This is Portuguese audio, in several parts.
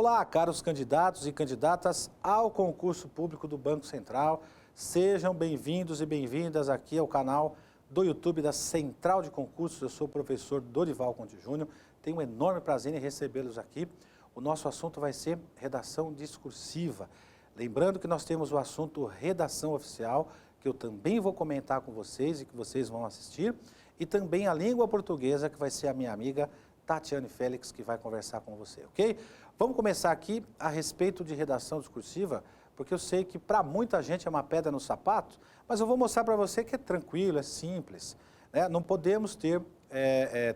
Olá, caros candidatos e candidatas ao concurso público do Banco Central. Sejam bem-vindos e bem-vindas aqui ao canal do YouTube da Central de Concursos. Eu sou o professor Dorival Conde Júnior. Tenho um enorme prazer em recebê-los aqui. O nosso assunto vai ser redação discursiva. Lembrando que nós temos o assunto redação oficial, que eu também vou comentar com vocês e que vocês vão assistir. E também a língua portuguesa, que vai ser a minha amiga Tatiane Félix, que vai conversar com você, ok? Vamos começar aqui a respeito de redação discursiva, porque eu sei que para muita gente é uma pedra no sapato, mas eu vou mostrar para você que é tranquilo, é simples, né? Não podemos ter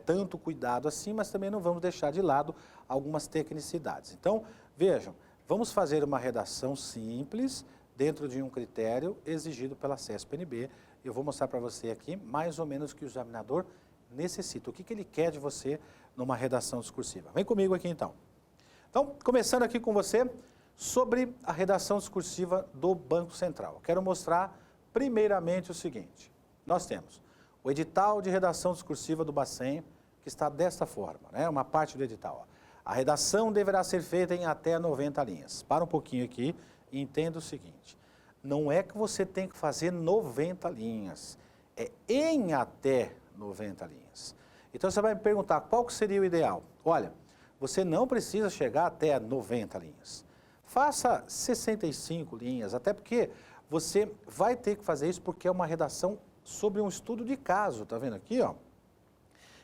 tanto cuidado assim, mas também não vamos deixar de lado algumas tecnicidades. Então, vejam, vamos fazer uma redação simples dentro de um critério exigido pela CESP-NB. Eu vou mostrar para você aqui mais ou menos o que o examinador necessita, o que ele quer de você numa redação discursiva. Vem comigo aqui então. Então, começando aqui com você sobre a redação discursiva do Banco Central. Quero mostrar primeiramente o seguinte. Nós temos o edital de redação discursiva do Bacen, que está desta forma, né? Uma parte do edital. Ó. A redação deverá ser feita em até 90 linhas. Para um pouquinho aqui e entenda o seguinte. Não é que você tem que fazer 90 linhas, é em até 90 linhas. Então você vai me perguntar qual que seria o ideal. Olha, você não precisa chegar até 90 linhas. Faça 65 linhas, até porque você vai ter que fazer isso porque é uma redação sobre um estudo de caso, tá vendo aqui, ó?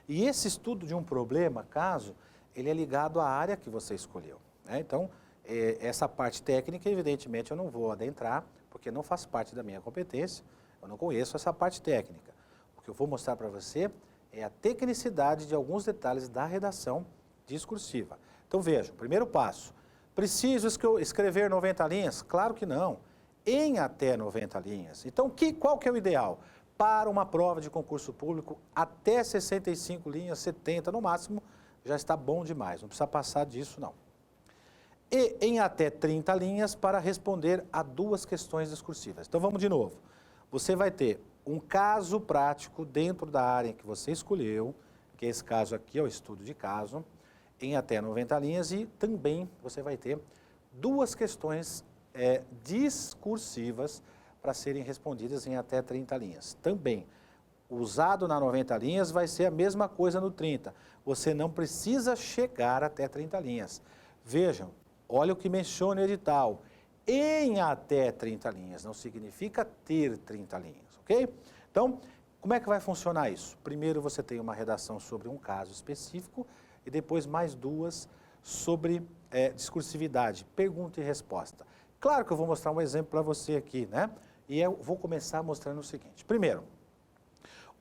E esse estudo de um problema, caso, ele é ligado à área que você escolheu, né? Então, essa parte técnica, evidentemente, eu não vou adentrar, porque não faz parte da minha competência, eu não conheço essa parte técnica. O que eu vou mostrar para você é a tecnicidade de alguns detalhes da redação discursiva. Então veja, primeiro passo, preciso escrever 90 linhas? Claro que não, em até 90 linhas. Então qual que é o ideal? Para uma prova de concurso público, até 65 linhas, 70 no máximo, já está bom demais, não precisa passar disso não. E em até 30 linhas para responder a duas questões discursivas. Então vamos de novo, você vai ter um caso prático dentro da área que você escolheu, que esse caso aqui é o estudo de caso, em até 90 linhas, e também você vai ter duas questões discursivas para serem respondidas em até 30 linhas. Também, usado na 90 linhas vai ser a mesma coisa no 30. Você não precisa chegar até 30 linhas. Vejam, olha o que menciona o edital. Em até 30 linhas, não significa ter 30 linhas, ok? Então, como é que vai funcionar isso? Primeiro você tem uma redação sobre um caso específico e depois mais duas sobre discursividade, pergunta e resposta. Claro que eu vou mostrar um exemplo para você aqui, né? E eu vou começar mostrando o seguinte. Primeiro,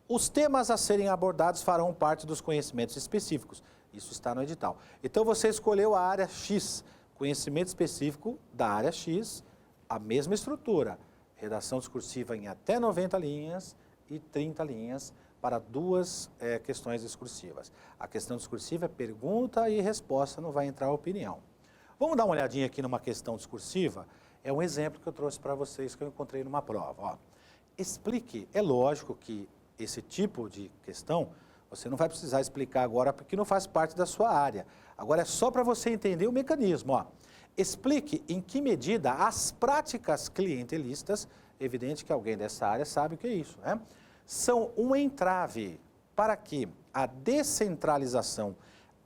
os temas a serem abordados farão parte dos conhecimentos específicos. Isso está no edital. Então você escolheu a área X, conhecimento específico da área X, a mesma estrutura, redação discursiva em até 90 linhas e 30 linhas para duas questões discursivas. A questão discursiva é pergunta e resposta, não vai entrar opinião. Vamos dar uma olhadinha aqui numa questão discursiva? É um exemplo que eu trouxe para vocês que eu encontrei numa prova. Ó. Explique, é lógico que esse tipo de questão você não vai precisar explicar agora porque não faz parte da sua área. Agora é só para você entender o mecanismo. Ó. Explique em que medida as práticas clientelistas, evidente que alguém dessa área sabe o que é isso, né? São um entrave para que a descentralização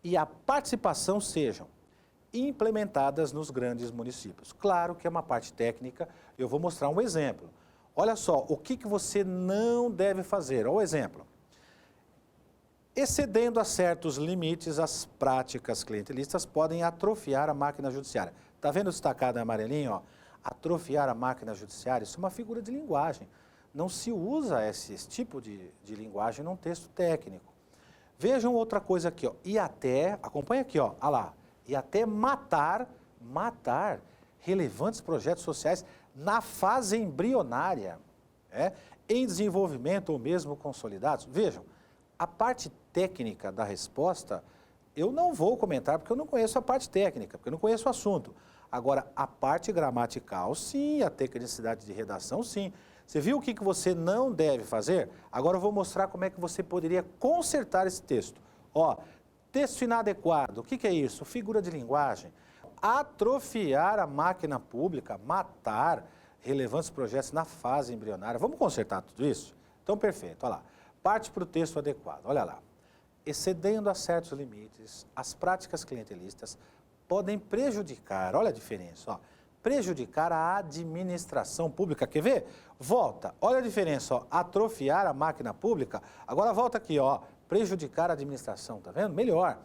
e a participação sejam implementadas nos grandes municípios. Claro que é uma parte técnica, eu vou mostrar um exemplo. Olha só, o que você não deve fazer. Olha o exemplo. Excedendo a certos limites, as práticas clientelistas podem atrofiar a máquina judiciária. Está vendo destacado em amarelinho? Ó? Atrofiar a máquina judiciária, isso é uma figura de linguagem. Não se usa esse tipo de linguagem num texto técnico. Vejam outra coisa aqui, ó. E até, acompanha aqui, ó, olha lá, e até matar relevantes projetos sociais na fase embrionária, em desenvolvimento ou mesmo consolidados. Vejam, a parte técnica da resposta, eu não vou comentar porque eu não conheço a parte técnica, porque eu não conheço o assunto. Agora, a parte gramatical, sim, a tecnicidade de redação, sim. Você viu o que você não deve fazer? Agora eu vou mostrar como é que você poderia consertar esse texto. Ó, texto inadequado, o que é isso? Figura de linguagem. atrofiar a máquina pública, matar relevantes projetos na fase embrionária. Vamos consertar tudo isso? Então, perfeito, olha lá. Parte para o texto adequado, olha lá. Excedendo a certos limites, as práticas clientelistas podem prejudicar, olha a diferença, ó, prejudicar a administração pública. Quer ver? Volta, olha a diferença, ó, atrofiar a máquina pública, agora volta aqui, ó, prejudicar a administração, tá vendo? Melhor.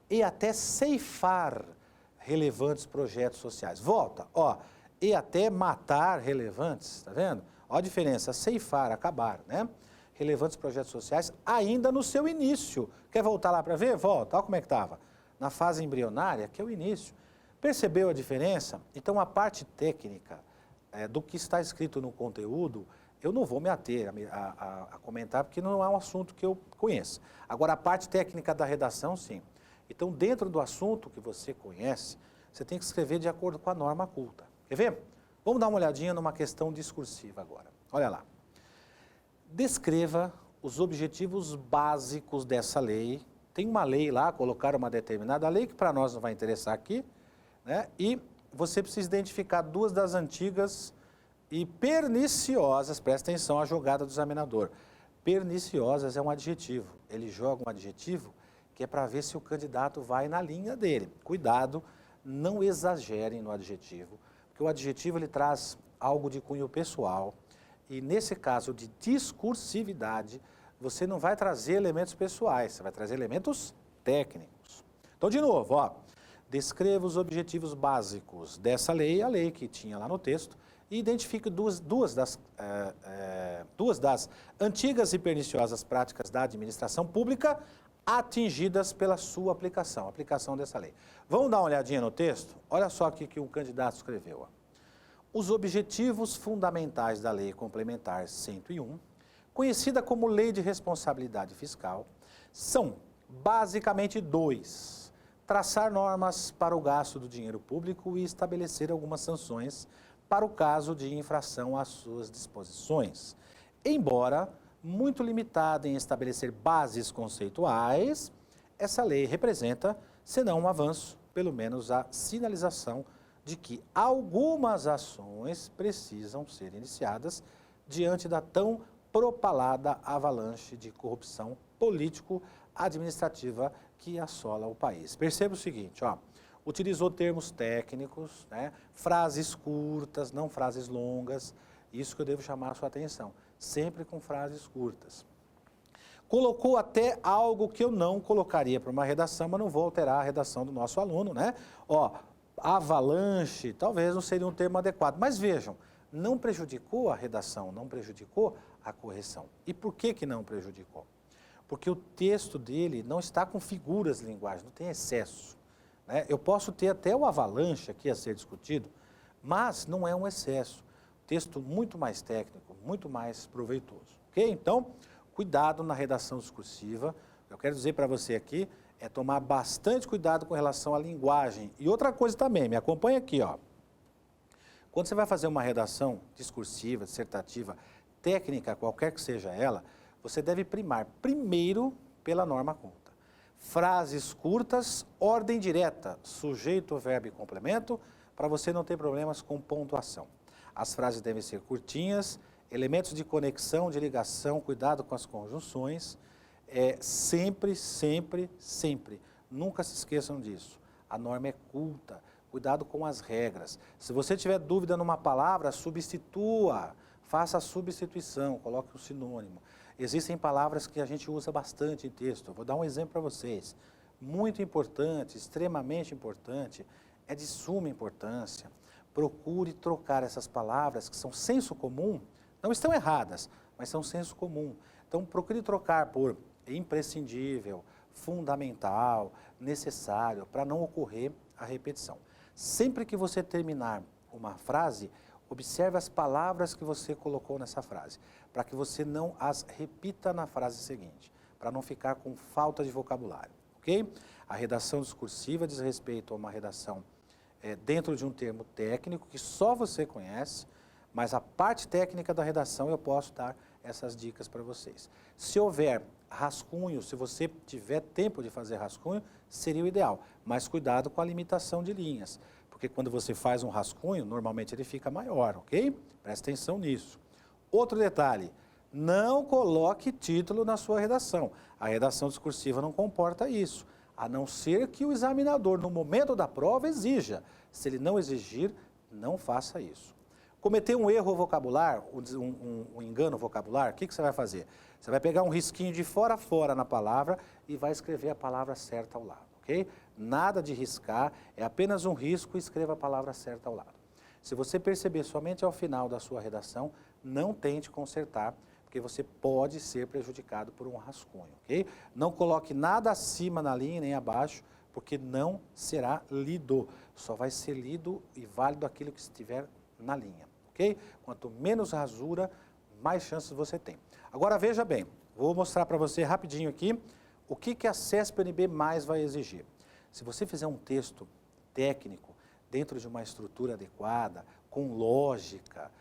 E até ceifar relevantes projetos sociais. Volta, ó, e até matar relevantes, tá vendo? Olha a diferença, ceifar, acabar, né? Relevantes projetos sociais ainda no seu início. Quer voltar lá para ver? Volta, olha como é que estava. Na fase embrionária, que é o início. Percebeu a diferença? Então, a parte técnica do que está escrito no conteúdo, eu não vou me ater a comentar, porque não é um assunto que eu conheço. Agora, a parte técnica da redação, sim. Então, dentro do assunto que você conhece, você tem que escrever de acordo com a norma culta. Quer ver? Vamos dar uma olhadinha numa questão discursiva agora. Olha lá. Descreva os objetivos básicos dessa lei. Tem uma lei lá, colocaram uma determinada lei, que para nós não vai interessar aqui, né? E você precisa identificar duas das antigas e perniciosas, presta atenção à jogada do examinador. Perniciosas é um adjetivo, ele joga um adjetivo que é para ver se o candidato vai na linha dele. Cuidado, não exagerem no adjetivo, porque o adjetivo ele traz algo de cunho pessoal, e nesse caso de discursividade, você não vai trazer elementos pessoais, você vai trazer elementos técnicos. Então, de novo, ó, descreva os objetivos básicos dessa lei, a lei que tinha lá no texto, e identifique duas das antigas e perniciosas práticas da administração pública atingidas pela sua aplicação dessa lei. Vamos dar uma olhadinha no texto? Olha só o que o candidato escreveu. Ó. Os objetivos fundamentais da Lei Complementar 101, conhecida como Lei de Responsabilidade Fiscal, são basicamente dois: traçar normas para o gasto do dinheiro público e estabelecer algumas sanções para o caso de infração às suas disposições. Embora muito limitada em estabelecer bases conceituais, essa lei representa, se não um avanço, pelo menos a sinalização de que algumas ações precisam ser iniciadas diante da tão propalada avalanche de corrupção político-administrativa que assola o país. Perceba o seguinte, ó, utilizou termos técnicos, né, frases curtas, não frases longas, isso que eu devo chamar a sua atenção, sempre com frases curtas. Colocou até algo que eu não colocaria para uma redação, mas não vou alterar a redação do nosso aluno, né? Ó, avalanche, talvez não seria um termo adequado, mas vejam, não prejudicou a redação, não prejudicou a correção. E por que não prejudicou? Porque o texto dele não está com figuras de linguagem, não tem excesso, né? Eu posso ter até o avalanche aqui a ser discutido, mas não é um excesso. Texto muito mais técnico, muito mais proveitoso, ok? Então, cuidado na redação discursiva. Eu quero dizer para você aqui é tomar bastante cuidado com relação à linguagem. E outra coisa também, me acompanha aqui, ó. Quando você vai fazer uma redação discursiva, dissertativa, técnica, qualquer que seja ela, você deve primar primeiro pela norma culta. Frases curtas, ordem direta, sujeito, verbo e complemento, para você não ter problemas com pontuação. As frases devem ser curtinhas, elementos de conexão, de ligação, cuidado com as conjunções. Sempre, nunca se esqueçam disso. A norma é culta, cuidado com as regras. Se você tiver dúvida numa palavra, substitua, faça a substituição, coloque um sinônimo. Existem palavras que a gente usa bastante em texto, eu vou dar um exemplo para vocês. Muito importante, extremamente importante, é de suma importância. Procure trocar essas palavras que são senso comum, não estão erradas, mas são senso comum. Então, procure trocar por imprescindível, fundamental, necessário, para não ocorrer a repetição. Sempre que você terminar uma frase, observe as palavras que você colocou nessa frase, para que você não as repita na frase seguinte, para não ficar com falta de vocabulário, ok? A redação discursiva diz respeito a uma redação dentro de um termo técnico que só você conhece, mas a parte técnica da redação eu posso dar essas dicas para vocês. Se houver rascunho, se você tiver tempo de fazer rascunho, seria o ideal, mas cuidado com a limitação de linhas. porque quando você faz um rascunho, normalmente ele fica maior, ok? Presta atenção nisso. Outro detalhe, não coloque título na sua redação. A redação discursiva não comporta isso, a não ser que o examinador, no momento da prova, exija. Se ele não exigir, não faça isso. Cometer um erro vocabular, um engano vocabular, o que você vai fazer? Você vai pegar um risquinho de fora a fora na palavra e vai escrever a palavra certa ao lado, ok? Nada de riscar, é apenas um risco e escreva a palavra certa ao lado. Se você perceber somente ao final da sua redação, não tente consertar, porque você pode ser prejudicado por um rascunho, ok? Não coloque nada acima na linha nem abaixo, porque não será lido. Só vai ser lido e válido aquilo que estiver na linha, ok? Quanto menos rasura, mais chances você tem. Agora veja bem, vou mostrar para você rapidinho aqui o que a CESP-UNB+ vai exigir. Se você fizer um texto técnico dentro de uma estrutura adequada, com lógica,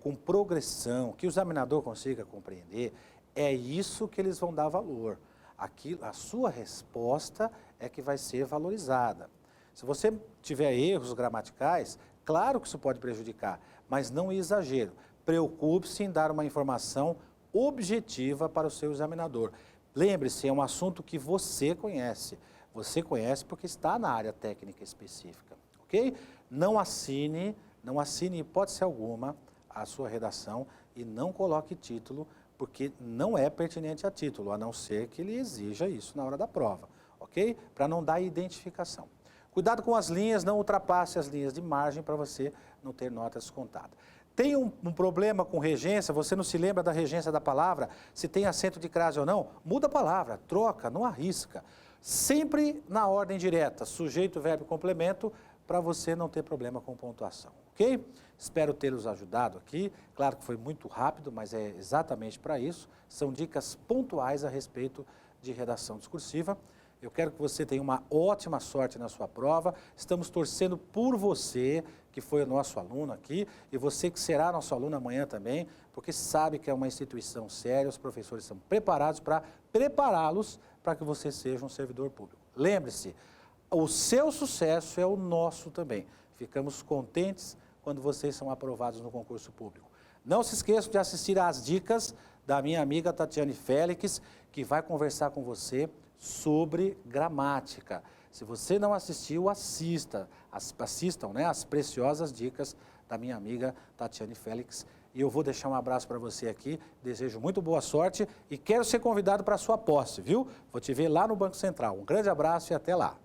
com progressão, que o examinador consiga compreender, é isso que eles vão dar valor. A sua resposta é que vai ser valorizada. Se você tiver erros gramaticais, claro que isso pode prejudicar, mas não exagero. Preocupe-se em dar uma informação objetiva para o seu examinador. Lembre-se, é um assunto que você conhece. Você conhece porque está na área técnica específica, ok? Não assine em hipótese alguma a sua redação e não coloque título, porque não é pertinente a título, a não ser que ele exija isso na hora da prova, ok? Para não dar identificação. Cuidado com as linhas, não ultrapasse as linhas de margem para você não ter nota descontada. Tem um problema com regência, você não se lembra da regência da palavra, se tem acento de crase ou não, muda a palavra, troca, não arrisca. Sempre na ordem direta, sujeito, verbo e complemento, para você não ter problema com pontuação, ok? Espero tê-los ajudado aqui, claro que foi muito rápido, mas é exatamente para isso, são dicas pontuais a respeito de redação discursiva. Eu quero que você tenha uma ótima sorte na sua prova, estamos torcendo por você, que foi o nosso aluno aqui, e você que será nosso aluno amanhã também, porque sabe que é uma instituição séria, os professores são preparados para prepará-los para que você seja um servidor público. Lembre-se, o seu sucesso é o nosso também. Ficamos contentes quando vocês são aprovados no concurso público. Não se esqueçam de assistir às dicas da minha amiga Tatiane Félix, que vai conversar com você sobre gramática. Se você não assistiu, assistam, né, as preciosas dicas da minha amiga Tatiane Félix. E eu vou deixar um abraço para você aqui, desejo muito boa sorte e quero ser convidado para a sua posse, viu? Vou te ver lá no Banco Central. Um grande abraço e até lá.